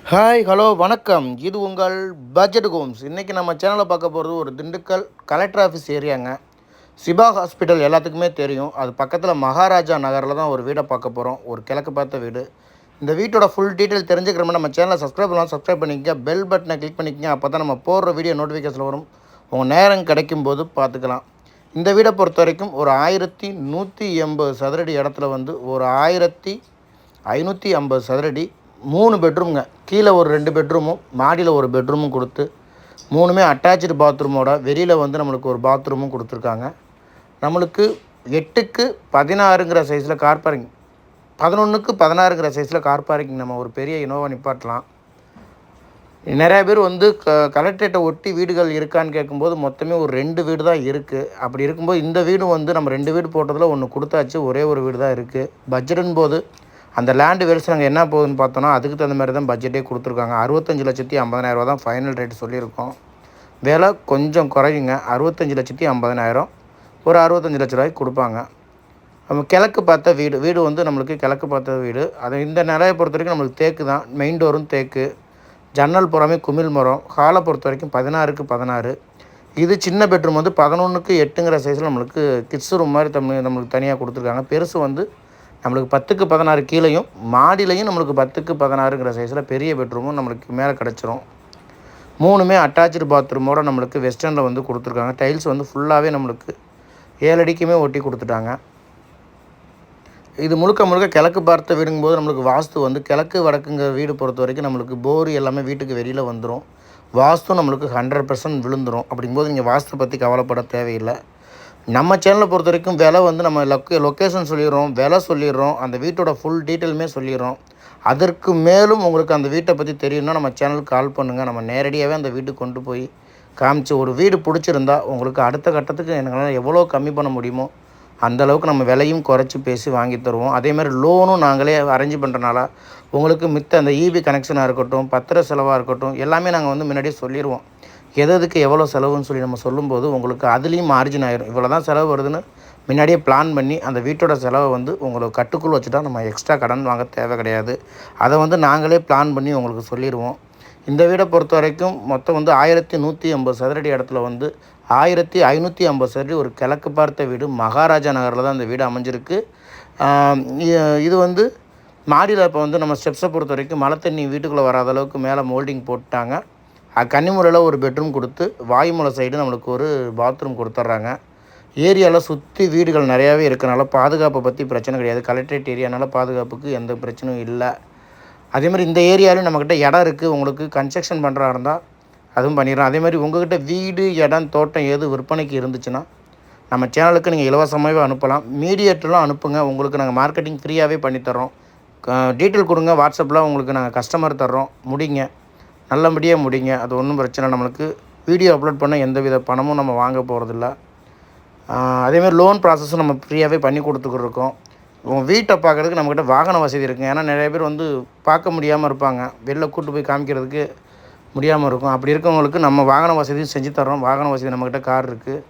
Hi hello வணக்கம். இது உங்கள் பட்ஜெட் ஹோம்ஸ். இன்றைக்கி நம்ம சேனலில் பார்க்க போகிறது ஒரு திண்டுக்கல் கலெக்டர் ஆஃபீஸ் ஏரியாங்க. சிபா ஹாஸ்பிட்டல் எல்லாத்துக்குமே தெரியும். அது பக்கத்தில் மகாராஜா நகரில் தான் ஒரு வீடை பார்க்க போகிறோம். ஒரு கிழக்கு பார்த்த வீடு. இந்த வீட்டோட ஃபுல் டீட்டெயில் தெரிஞ்சுக்கிற மாதிரி நம்ம சேனலை சப்ஸ்கிரைப் பண்ணலாம். சப்ஸ்கிரைப் பண்ணிக்கங்க. பெல் பட்டனை கிளிக் பண்ணிக்கங்க. அப்போ தான் நம்ம போடுற வீடியோ நோட்டிஃபிகேஷன் வரும். உங்கள் நேரம் கிடைக்கும் போது பார்த்துக்கலாம். இந்த வீடை பொறுத்த வரைக்கும் ஒரு 1180 சதுரடி இடத்துல வந்து ஒரு 1550 சதுரடி 3 பெட்ரூம்ங்க. கீழே ஒரு 2 பெட்ரூமும் மாடியில் ஒரு பெட்ரூமும் கொடுத்து 3மே அட்டாச்சு பாத்ரூமோட வெளியில் வந்து நம்மளுக்கு ஒரு பாத்ரூமும் கொடுத்துருக்காங்க. நம்மளுக்கு 8க்கு 16ங்கிற சைஸில் கார் பார்க்கிங், 11க்கு 16ங்கிற சைஸில் கார் பார்க்கிங் நம்ம ஒரு பெரிய இனோவா நிப்பாட்டலாம். நிறையா பேர் வந்து கலெக்டரேட்டை ஒட்டி வீடுகள் இருக்கான்னு கேட்கும்போது மொத்தமே ஒரு 2 வீடு தான் இருக்குது. அப்படி இருக்கும்போது இந்த வீடு வந்து நம்ம 2 வீடு போட்டதில் ஒன்று கொடுத்தாச்சு. ஒரே ஒரு வீடு தான் இருக்குது. பட்ஜெட்டுன்னு போது அந்த லேண்டு வேல்ஸ் நாங்கள் என்ன போகுதுன்னு பார்த்தோன்னா அதுக்கு தகுந்த மாதிரி தான் பட்ஜெட்டே கொடுத்துருக்காங்க. 65,50,000 தான் ஃபைனல் ரேட்டு சொல்லியிருக்கோம். விலை கொஞ்சம் குறையுங்க. 65,50,000 ஒரு 65 லட்ச ரூபாய்க்கு கொடுப்பாங்க. நம்ம கிழக்கு பார்த்த வீடு வந்து நம்மளுக்கு கிழக்கு பார்த்த வீடு. அது இந்த நிலையை பொறுத்த வரைக்கும் நம்மளுக்கு தேக்கு தான். மெயின் டோரும் தேக்கு, ஜன்னல் புறமே குமிழ் மரம். ஹாலை பொறுத்த வரைக்கும் 16க்கு 16. இது சின்ன பெட்ரூம் வந்து 11க்கு 8ங்கிற சைஸில் நம்மளுக்கு கிட்ஸ் ரூம் மாதிரி நம்மளுக்கு தனியாக கொடுத்துருக்காங்க. பெருசு வந்து நம்மளுக்கு 10க்கு 16 கீழேயும் மாடிலையும் நம்மளுக்கு 10க்கு 16ங்கிற சைஸில் பெரிய பெட்ரூமும் நம்மளுக்கு மேலே கிடச்சிரும். 3மே அட்டாச்சு பாத்ரூமோடு நம்மளுக்கு வெஸ்டர்னில் வந்து கொடுத்துருக்காங்க. டைல்ஸ் வந்து ஃபுல்லாகவே நம்மளுக்கு 7 அடிக்குமே ஒட்டி கொடுத்துட்டாங்க. இது முழுக்க கிழக்கு பார்த்த வீடுங்கும்போது நம்மளுக்கு வாஸ்து வந்து கிழக்கு வடக்குங்கிற வீடு பொறுத்த வரைக்கும் நம்மளுக்கு போர் எல்லாமே வீட்டுக்கு வெளியில் வந்துடும். வாஸ்து நம்மளுக்கு 100% விழுந்துடும். அப்படிங்கும்போது நீங்கள் வாஸ்து பற்றி கவலைப்பட தேவையில்லை. நம்ம சேனலை பொறுத்த வரைக்கும் விலை வந்து நம்ம லொக்கேஷன் சொல்லிடுறோம், விலை சொல்லிடுறோம், அந்த வீட்டோட ஃபுல் டீட்டெயிலுமே சொல்லிடுறோம். அதற்கு மேலும் உங்களுக்கு அந்த வீட்டை பற்றி தெரியும்னா நம்ம சேனலுக்கு கால் பண்ணுங்கள். நம்ம நேரடியாகவே அந்த வீட்டுக்கு கொண்டு போய் காமிச்சு ஒரு வீடு பிடிச்சிருந்தா உங்களுக்கு அடுத்த கட்டத்துக்கு எங்களால் எவ்வளோ கம்மி பண்ண முடியுமோ அந்தளவுக்கு நம்ம விலையும் குறைச்சி பேசி வாங்கி தருவோம். அதேமாதிரி லோனும் நாங்களே அரேஞ்ச் பண்ணுறனால உங்களுக்கு மித்த அந்த இபி கனெக்ஷனாக இருக்கட்டும், பத்திர செலவாக இருக்கட்டும், எல்லாமே நாங்கள் வந்து முன்னாடியே சொல்லிடுவோம். எதுக்கு எவ்வளோ செலவுன்னு சொல்லி நம்ம சொல்லும்போது உங்களுக்கு அதுலேயும் மார்ஜின் ஆயிரும். இவ்வளோ தான் செலவு வருதுன்னு முன்னாடியே பிளான் பண்ணி அந்த வீட்டோட செலவை வந்து உங்களுக்கு கட்டுக்குள் வச்சுட்டா நம்ம எக்ஸ்ட்ரா கடன் வாங்க தேவை கிடையாது. அதை வந்து நாங்களே பிளான் பண்ணி உங்களுக்கு சொல்லிடுவோம். இந்த வீடை பொறுத்த வரைக்கும் மொத்தம் வந்து 1180 சதுரடி இடத்துல வந்து 1550 சதுரடி ஒரு கிழக்கு பார்த்த வீடு. மகாராஜா நகரில் தான் இந்த வீடு அமைஞ்சிருக்கு. இது வந்து மாடியில் இப்போ வந்து நம்ம ஸ்டெப்ஸை பொறுத்த வரைக்கும் மழை தண்ணி வீட்டுக்குள்ளே வராத அளவுக்கு மேலே மோல்டிங் போட்டுட்டாங்க. கன்னிமுறையில் ஒரு பெட்ரூம் கொடுத்து வாயுமலை சைடு நம்மளுக்கு ஒரு பாத்ரூம் கொடுத்துட்றாங்க. ஏரியாவில் சுற்றி வீடுகள் நிறையாவே இருக்கனால பாதுகாப்பை பற்றி பிரச்சனை கிடையாது. கலெக்டரேட் ஏரியானால பாதுகாப்புக்கு எந்த பிரச்சனையும் இல்லை. அதேமாதிரி இந்த ஏரியாவிலும் நம்மக்கிட்ட இடம் இருக்குது. உங்களுக்கு கன்ஸ்ட்ரக்ஷன் பண்ணுறா இருந்தால் அதுவும் பண்ணிடுறோம். அதேமாதிரி உங்கள்கிட்ட வீடு, இடம், தோட்டம் எது விற்பனைக்கு இருந்துச்சுன்னா நம்ம சேனலுக்கு நீங்கள் இலவசமாகவே அனுப்பலாம். மீடியேட்டர்லாம் அனுப்புங்க. உங்களுக்கு நாங்கள் மார்க்கெட்டிங் ஃப்ரீயாகவே பண்ணித்தரோம். டீட்டெயில் கொடுங்க. வாட்ஸ்அப்பில் உங்களுக்கு நாங்கள் கஸ்டமர் தர்றோம். முடிங்க, நல்லபடியாக முடிங்க. அது ஒன்றும் பிரச்சனை. நம்மளுக்கு வீடியோ அப்லோட் பண்ண எந்த வித பணமும் நம்ம வாங்க போகிறதில்ல. அதேமாதிரி லோன் ப்ராசஸும் நம்ம ஃப்ரீயாகவே பண்ணி கொடுத்துக்கிட்ருக்கோம். உங்கள் வீட்டை பார்க்குறதுக்கு நம்மக்கிட்ட வாகன வசதி இருக்குங்க. ஏன்னா நிறைய பேர் வந்து பார்க்க முடியாமல் இருப்பாங்க, வெளில கூட்டு போய் காமிக்கிறதுக்கு முடியாமல் இருக்கும். அப்படி இருக்கவங்களுக்கு நம்ம வாகன வசதியும் செஞ்சு தர்றோம். வாகன வசதி நம்மக்கிட்ட கார் இருக்குது.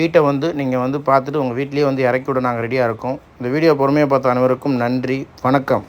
வீட்டை வந்து நீங்கள் வந்து பார்த்துட்டு உங்கள் வீட்லேயே வந்து இறக்கி விட நாங்கள் ரெடியாக இருக்கோம். இந்த வீடியோ பொறுமையாக பார்த்த அனைவருக்கும் நன்றி, வணக்கம்.